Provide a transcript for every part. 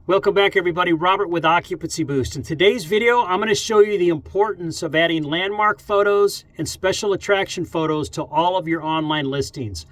Welcome back, everybody. Robert with Occupancy Boost. In today's video, I'm going to show you the importance of adding landmark photos and special attraction photos to all of your online listings.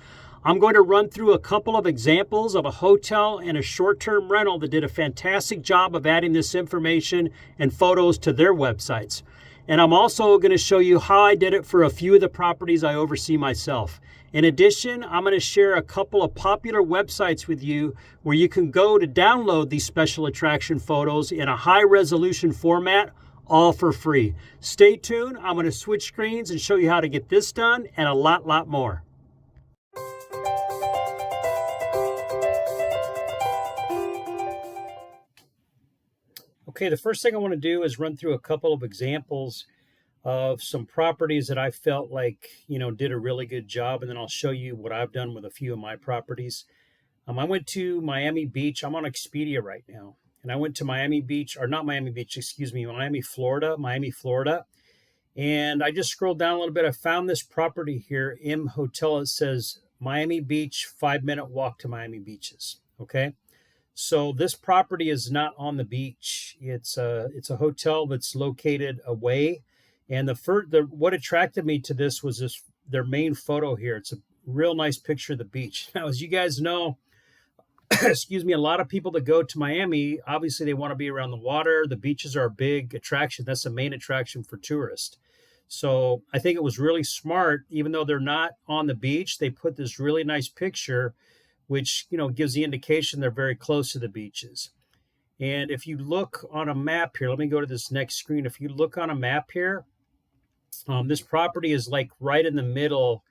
I'm going to run through a couple of examples of a hotel and a short-term rental that did a fantastic job of adding this information and photos to their websites. And I'm also going to show you how I did it for a few of the properties I oversee myself. In addition, I'm going to share a couple of popular websites with you where you can go to download these special attraction photos in a high resolution format, all for free. Stay tuned. I'm going to switch screens and show you how to get this done and a lot more. Okay, the first thing I want to do is run through a couple of examples of some properties that I felt like, did a really good job. And then I'll show you what I've done with a few of my properties. I went to Miami Beach. I'm on Expedia right now. And I went to Miami Beach, or not Miami Beach, excuse me, Miami, Florida. And I just scrolled down a little bit. I found this property here, M Hotel. It says Miami Beach, 5-minute walk to Miami Beaches. Okay. So this property is not on the beach. It's a hotel that's located away. And what attracted me to this was their main photo here. It's a real nice picture of the beach. Now, as you guys know, excuse me, a lot of people that go to Miami, obviously they want to be around the water. The beaches are a big attraction. That's the main attraction for tourists. So I think it was really smart, even though they're not on the beach, they put this really nice picture, which, gives the indication they're very close to the beaches. And if you look on a map here, let me go to this next screen. If you look on a map here, this property is like right in the middle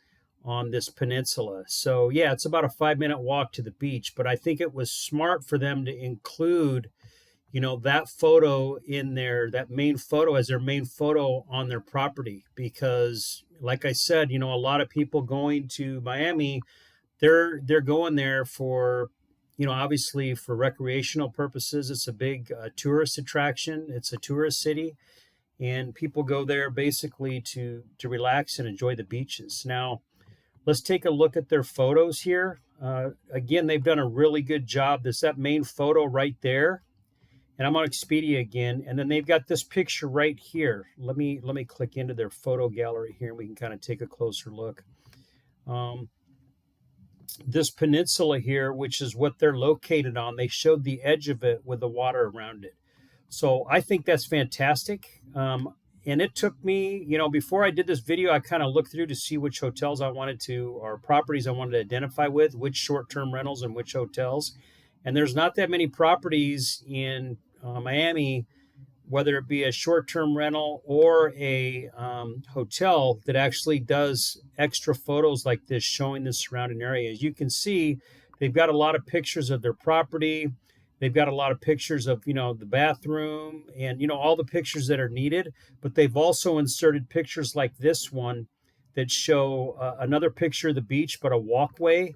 on this peninsula. So yeah, it's about a 5-minute walk to the beach, but I think it was smart for them to include, that photo in that main photo as their main photo on their property, because like I said, a lot of people going to Miami, they're going there for, obviously for recreational purposes. It's a big tourist attraction. It's a tourist city. And people go there basically to relax and enjoy the beaches. Now, let's take a look at their photos here. Again, they've done a really good job. There's that main photo right there. And I'm on Expedia again. And then they've got this picture right here. Let me click into their photo gallery here and we can kind of take a closer look. This peninsula here, which is what they're located on, they showed the edge of it with the water around it. So I think that's fantastic. And it took me, before I did this video, I kind of looked through to see which hotels I wanted to, or properties I wanted to identify with, which short-term rentals and which hotels. And there's not that many properties in Miami, whether it be a short-term rental or a hotel, that actually does extra photos like this showing the surrounding area. As you can see, they've got a lot of pictures of their property. They've got a lot of pictures of, the bathroom and, all the pictures that are needed. But they've also inserted pictures like this one that show another picture of the beach, but a walkway.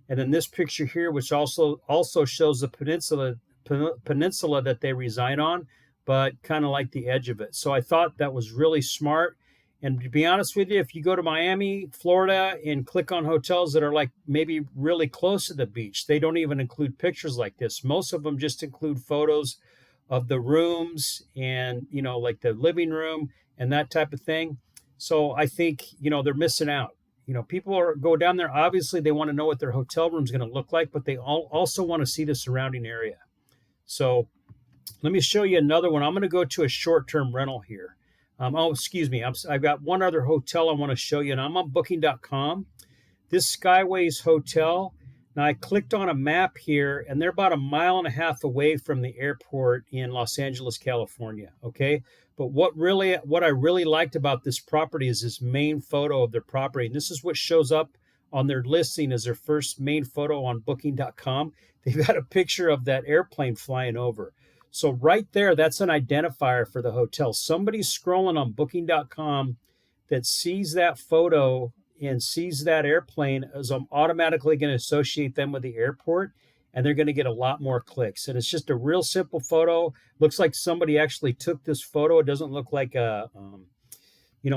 And then this picture here, which also shows the peninsula that they reside on, but kind of like the edge of it. So I thought that was really smart. And to be honest with you, if you go to Miami, Florida, and click on hotels that are like maybe really close to the beach, they don't even include pictures like this. Most of them just include photos of the rooms and, like the living room and that type of thing. So I think, they're missing out. People go down there. Obviously, they want to know what their hotel room is going to look like, but they also want to see the surrounding area. So let me show you another one. I'm going to go to a short-term rental here. Excuse me. I've got one other hotel I want to show you, and I'm on Booking.com. This Skyways Hotel. Now, I clicked on a map here, and they're about 1.5 miles away from the airport in Los Angeles, California. Okay, but what I really liked about this property is this main photo of their property, and this is what shows up on their listing as their first main photo on Booking.com. They've got a picture of that airplane flying over. So right there, that's an identifier for the hotel. Somebody's scrolling on Booking.com that sees that photo and sees that airplane, as I'm automatically going to associate them with the airport, and they're going to get a lot more clicks. And it's just a real simple photo. Looks like somebody actually took this photo. It doesn't look like a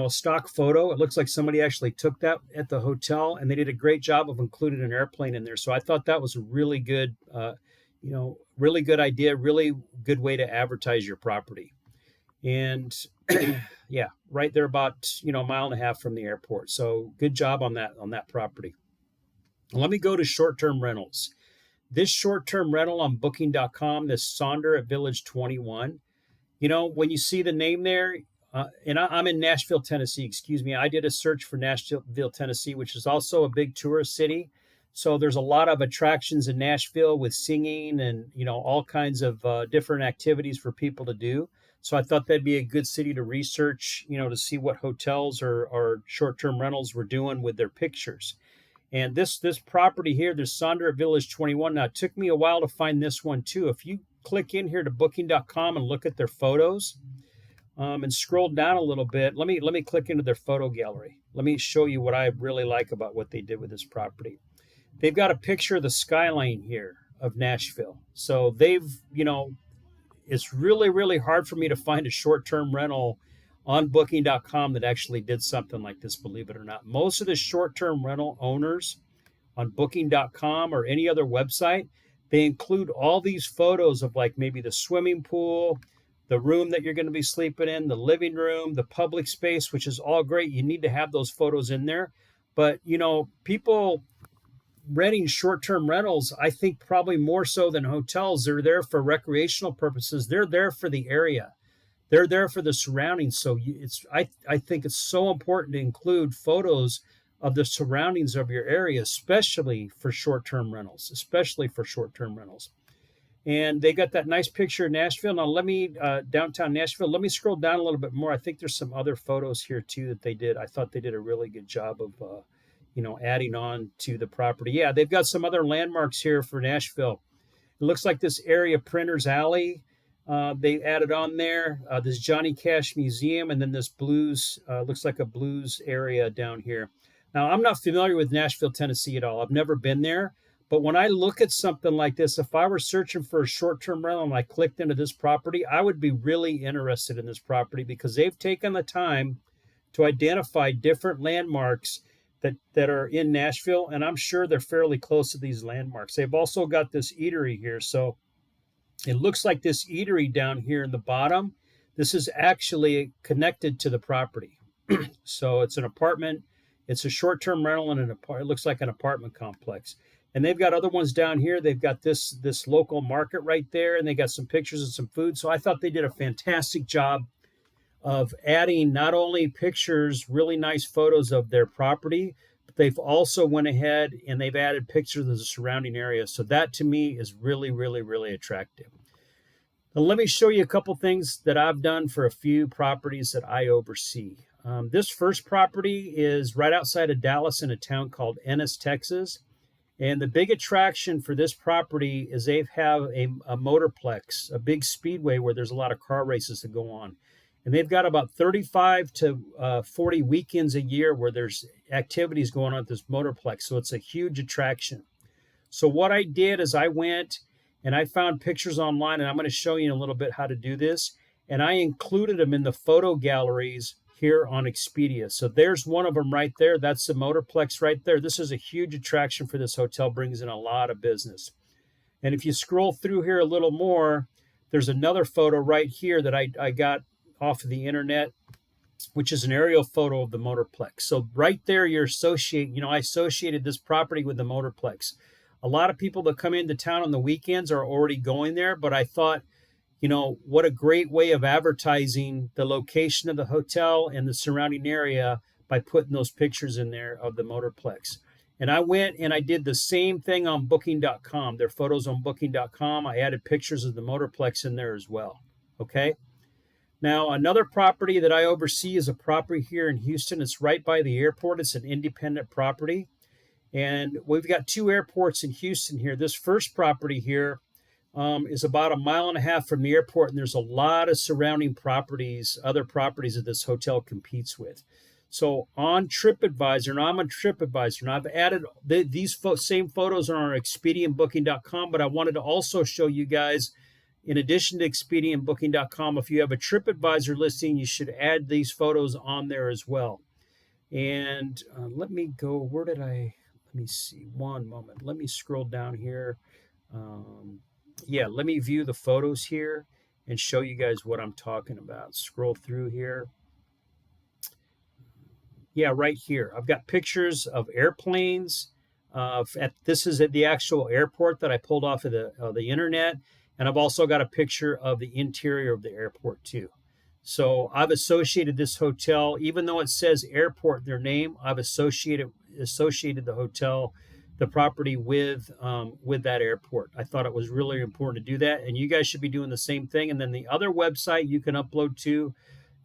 stock photo. It looks like somebody actually took that at the hotel, and they did a great job of including an airplane in there. So I thought that was a really good really good idea, really good way to advertise your property. And yeah, right there about, a mile and a half from the airport. So good job on that property. Let me go to short-term rentals. This short-term rental on booking.com, this Sonder at Village 21, when you see the name there, and I'm in Nashville, Tennessee, excuse me. I did a search for Nashville, Tennessee, which is also a big tourist city. So there's a lot of attractions in Nashville with singing and, all kinds of different activities for people to do. So I thought that'd be a good city to research, to see what hotels or short-term rentals were doing with their pictures. And this property here, this Sonder at Village 21. Now, it took me a while to find this one too. If you click in here to booking.com and look at their photos, and scroll down a little bit, let me click into their photo gallery. Let me show you what I really like about what they did with this property. They've got a picture of the skyline here of Nashville. So it's really, really hard for me to find a short-term rental on booking.com that actually did something like this, believe it or not. Most of the short-term rental owners on booking.com or any other website, they include all these photos of like maybe the swimming pool, the room that you're going to be sleeping in, the living room, the public space, which is all great. You need to have those photos in there. But, people renting short-term rentals, I think probably more so than hotels, they're there for recreational purposes. They're there for the area. They're there for the surroundings. So I think it's so important to include photos of the surroundings of your area, especially for short-term rentals, And they got that nice picture of Nashville. Now downtown Nashville, let me scroll down a little bit more. I think there's some other photos here too that they did. I thought they did a really good job of, adding on to the property. Yeah, they've got some other landmarks here for Nashville. It looks like this area, Printer's Alley, they added on there. This Johnny Cash Museum, and then this blues, looks like a blues area down here. Now, I'm not familiar with Nashville, Tennessee at all. I've never been there. But when I look at something like this, if I were searching for a short-term rental and I clicked into this property, I would be really interested in this property because they've taken the time to identify different landmarks that are in Nashville, and I'm sure they're fairly close to these landmarks. They've also got this eatery here. So it looks like this eatery down here in the bottom, this is actually connected to the property. So it's an apartment. It's a short-term rental and it looks like an apartment complex. And they've got other ones down here. They've got this local market right there, and they got some pictures of some food. So I thought they did a fantastic job of adding not only pictures, really nice photos of their property, but they've also went ahead and they've added pictures of the surrounding area. So that to me is really, really, really attractive. Now, let me show you a couple things that I've done for a few properties that I oversee. This first property is right outside of Dallas in a town called Ennis, Texas. And the big attraction for this property is they have a motorplex, a big speedway where there's a lot of car races that go on. And they've got about 35 to 40 weekends a year where there's activities going on at this motorplex. So it's a huge attraction. So what I did is I went and I found pictures online, and I'm going to show you in a little bit how to do this. And I included them in the photo galleries here on Expedia. So there's one of them right there. That's the motorplex right there. This is a huge attraction for this hotel, brings in a lot of business. And if you scroll through here a little more, there's another photo right here that I got off of the internet, which is an aerial photo of the motorplex. So right there, I associated this property with the motorplex. A lot of people that come into town on the weekends are already going there, but I thought, what a great way of advertising the location of the hotel and the surrounding area by putting those pictures in there of the motorplex. And I went and I did the same thing on booking.com. Their photos on booking.com. I added pictures of the motorplex in there as well. Okay. Now, another property that I oversee is a property here in Houston. It's right by the airport. It's an independent property. And we've got two airports in Houston here. This first property here is about 1.5 miles from the airport, and there's a lot of surrounding properties, other properties that this hotel competes with. So on TripAdvisor, and I'm on TripAdvisor, and I've added these same photos on our Expedia and Booking.com, but I wanted to also show you guys, in addition to Expedia and Booking.com, if you have a TripAdvisor listing, you should add these photos on there as well. And let me see, one moment. Let me scroll down here. Yeah, let me view the photos here and show you guys what I'm talking about. Scroll through here. Yeah, right here. I've got pictures of airplanes. This is at the actual airport that I pulled off of the internet, and I've also got a picture of the interior of the airport too. So I've associated this hotel, even though it says airport in their name, I've associated the hotel, the property with that airport. I thought it was really important to do that, and you guys should be doing the same thing. And then the other website you can upload to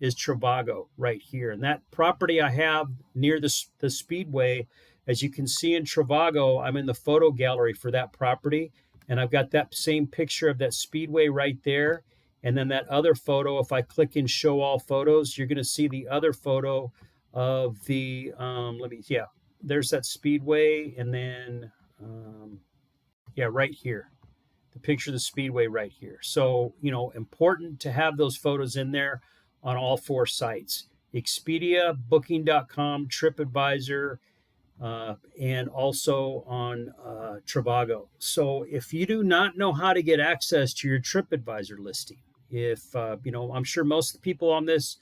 is Trivago right here. And that property I have near the Speedway, as you can see in Trivago, I'm in the photo gallery for that property. And I've got that same picture of that Speedway right there. And then that other photo, if I click in show all photos, you're going to see the other photo of yeah, there's that Speedway. And then, yeah, right here the picture of the Speedway right here. So, important to have those photos in there on all four sites: Expedia, Booking.com, TripAdvisor, and also on Trivago. So, if you do not know how to get access to your TripAdvisor listing, if I'm sure most of the people on this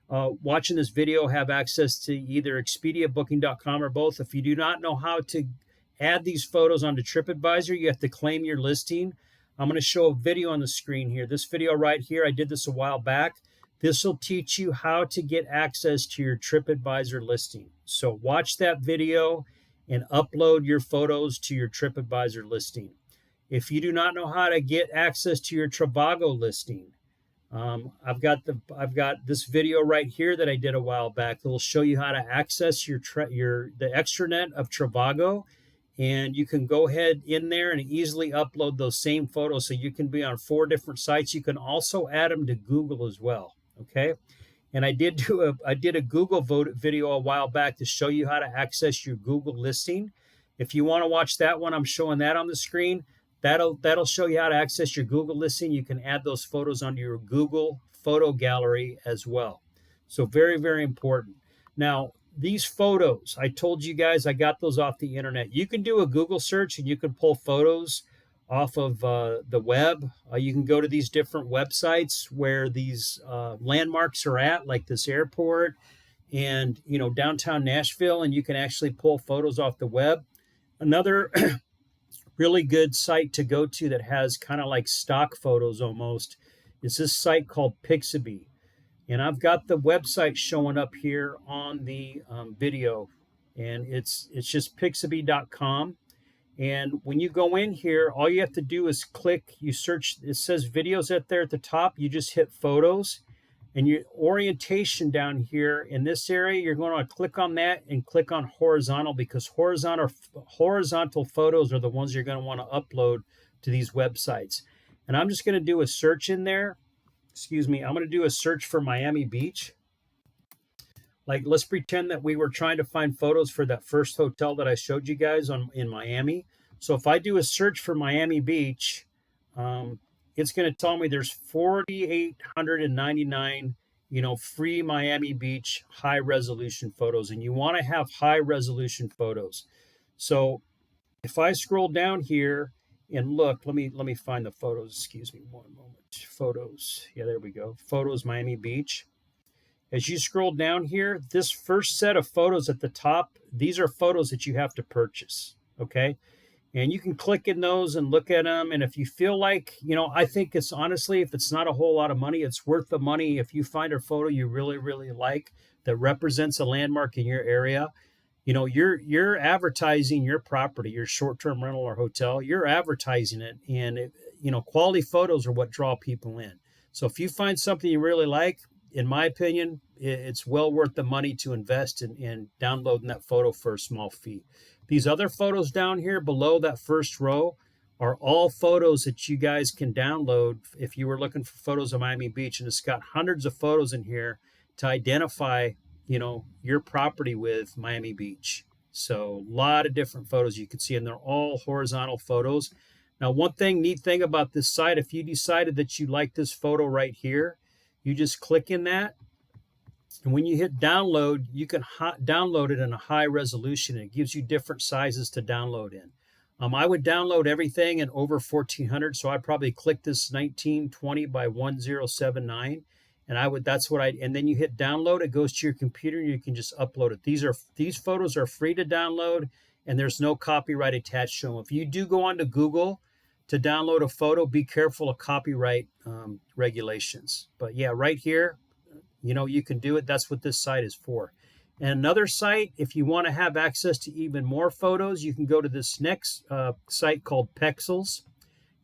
watching this video have access to either Expedia, Booking.com, or both. If you do not know how to add these photos onto TripAdvisor, you have to claim your listing. I'm going to show a video on the screen here. This video right here, I did this a while back. This will teach you how to get access to your TripAdvisor listing. So watch that video and upload your photos to your TripAdvisor listing. If you do not know how to get access to your Trivago listing, I've got this video right here that I did a while back that will show you how to access the extranet of Trivago, and you can go ahead in there and easily upload those same photos, so you can be on 4 different sites. You can also add them to Google as well. Okay, and I did a Google video a while back to show you how to access your Google listing. If you want to watch that one, I'm showing that on the screen. That'll show you how to access your Google listing. You can add those photos onto your Google photo gallery as well. So very, very important. Now, these photos, I told you guys I got those off the internet. You can do a Google search and you can pull photos off of the web. You can go to these different websites where these landmarks are at, like this airport and downtown Nashville, and you can actually pull photos off the web. Another really good site to go to that has kind of like stock photos almost is this site called Pixabay. And I've got the website showing up here on the video, and it's just pixabay.com. And when you go in here, all you have to do is click, you search, it says videos at there at the top, you just hit photos, and your orientation down here in this area, you're going to click on that and click on horizontal, because horizontal photos are the ones you're going to want to upload to these websites. And I'm just going to do a search in there. Excuse me. I'm going to do a search for Miami Beach. Like, let's pretend that we were trying to find photos for that first hotel that I showed you guys in Miami. So if I do a search for Miami Beach, it's going to tell me there's 4,899, free Miami Beach high resolution photos, and you want to have high resolution photos. So if I scroll down here and look, let me find the photos. Excuse me, one moment. Photos. Yeah, there we go. Photos Miami Beach. As you scroll down here, this first set of photos at the top, these are photos that you have to purchase. Okay. And you can click in those and look at them. And if you feel like, I think it's honestly, if it's not a whole lot of money, it's worth the money. If you find a photo you really, really like that represents a landmark in your area, you're advertising your property, your short-term rental or hotel, you're advertising it. And, quality photos are what draw people in. So if you find something you really like, in my opinion, it's well worth the money to invest in downloading that photo for a small fee. These other photos down here below that first row are all photos that you guys can download if you were looking for photos of Miami Beach. And it's got hundreds of photos in here to identify, your property with Miami Beach. So a lot of different photos you can see, and they're all horizontal photos. Now, neat thing about this site, if you decided that you like this photo right here, you just click in that, and when you hit download, you can download it in a high resolution. It gives you different sizes to download in. I would download everything in over 1400. So I'd probably click this 1920 by 1079. And that's what and then you hit download, it goes to your computer and you can just upload it. These photos are free to download and there's no copyright attached to them. If you do go onto Google to download a photo, be careful of copyright regulations. But yeah, right here, you can do it. That's what this site is for. And another site, if you want to have access to even more photos, you can go to this next site called Pexels.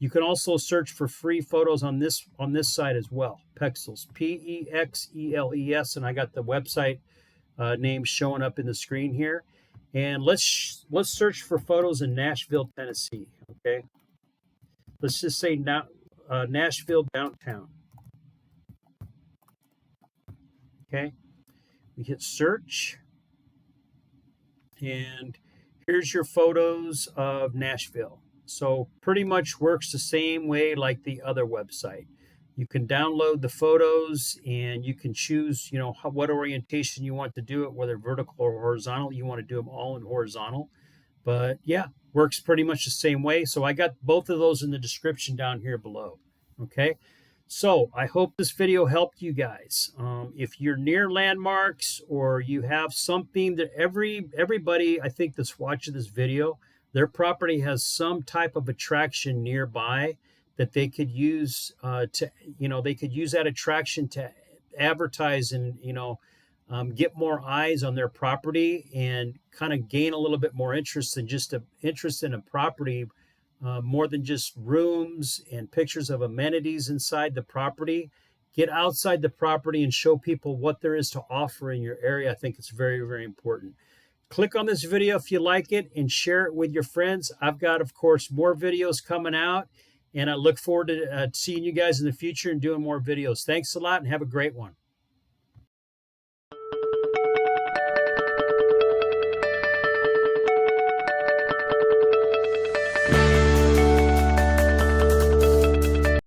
You can also search for free photos on this site as well. Pexels, Pexels, and I got the website name showing up in the screen here. And let's search for photos in Nashville, Tennessee. Okay, let's just say now Nashville downtown. Okay, we hit search, and here's your photos of Nashville. So pretty much works the same way like the other website. You can download the photos and you can choose, what orientation you want to do it, whether vertical or horizontal. You want to do them all in horizontal. But yeah, works pretty much the same way. So I got both of those in the description down here below. Okay. So I hope this video helped you guys. If you're near landmarks or you have something that everybody, I think, that's watching this video, their property has some type of attraction nearby that they could use they could use that attraction to advertise and, get more eyes on their property and kind of gain a little bit more interest in a property, more than just rooms and pictures of amenities inside the property. Get outside the property and show people what there is to offer in your area. I think it's very, very important. Click on this video if you like it and share it with your friends. I've got, of course, more videos coming out, and I look forward to seeing you guys in the future and doing more videos. Thanks a lot and have a great one.